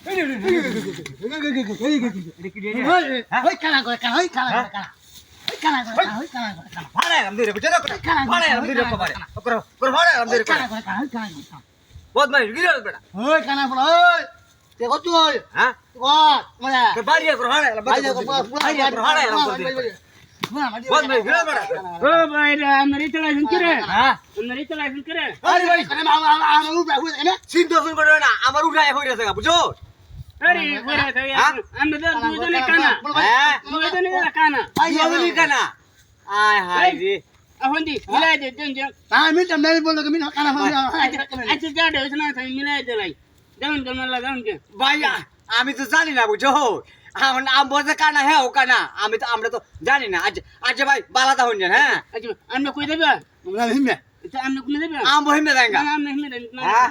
এটা কি রে ওই কানা করে কানা ওই কানা করে কানা ওই কানা করে কানা ওই কানা করে কানা ভাড়া আরাম দিয়ে বুঝে রাখো ভাড়া আরাম দিয়ে রাখো ভাড়া করে ভাড়া আরাম দিয়ে কানা রাখো করে কানা ওই কানা করে কানা বহুত মাই গিরে বেটা ওই কানা বল ওই তে কত ওই হ্যাঁ কত মানে তোর বাড়ি করে ভাড়া ভাই করে ভাড়া আরাম করে বহুত মাই গিরে বেটা ও ভাই রে আমরি চালাইছেন কি রে হ্যাঁ আমরি চালাইছেন কি রে আরে ভাই আমার উপরে হই না চিন্তা করে না আমার উঠায় হই গেছে বুঝছো আরে ওরে তাই আমরা তো দুজনে কানা হ্যাঁ দুজনে কানা দুজনই কানা আয় হায় রে এখন দি মিলাই দে দেন দেন আমি তো নাই বললো তুমি কানা হই আচ্ছা গাড়ি হইছে না তাই মিলাই দে লাই জান কেমন লাগান কে ভাইয়া আমি তো জানি না বুঝছো আমার নাম বলতে কানা হ্যাঁ ও কানা আমরা তো জানি না আজ ভাই বালাদা হইন হ্যাঁ আচ্ছা আমরা কই দেবা আমরা হিমে আমরা কই দেবা আম বহিমে দেঙ্গা আমরা হিমে দেন হ্যাঁ